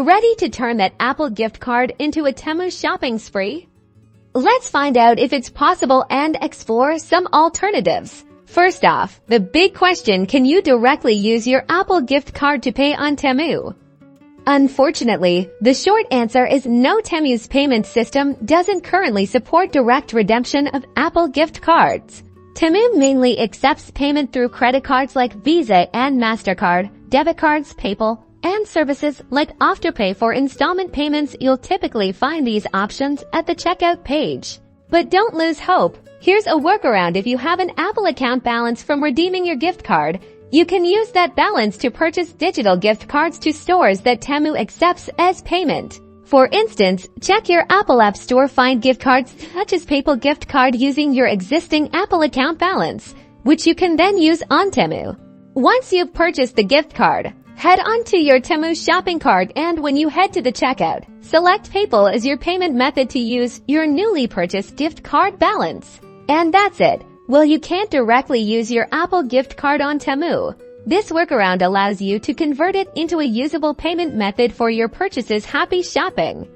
Ready to turn that Apple gift card into a Temu shopping spree? Let's find out if it's possible and explore some alternatives. First off, the big question, can you directly use your Apple gift card to pay on Temu? Unfortunately, the short answer is no. Temu's payment system doesn't currently support direct redemption of Apple gift cards. Temu mainly accepts payment through credit cards like Visa and MasterCard, debit cards, PayPal, and services like Afterpay for installment payments. You'll typically find these options at the checkout page. But don't lose hope. Here's a workaround. If you have an Apple account balance from redeeming your gift card, you can use that balance to purchase digital gift cards to stores that Temu accepts as payment. For instance, check your Apple App Store, find gift cards such as PayPal gift card using your existing Apple account balance, which you can then use on Temu. Once you've purchased the gift card, head on to your Temu shopping cart, and when you head to the checkout, select PayPal as your payment method to use your newly purchased gift card balance. And that's it. Well, you can't directly use your Apple gift card on Temu. This workaround allows you to convert it into a usable payment method for your purchases. Happy shopping!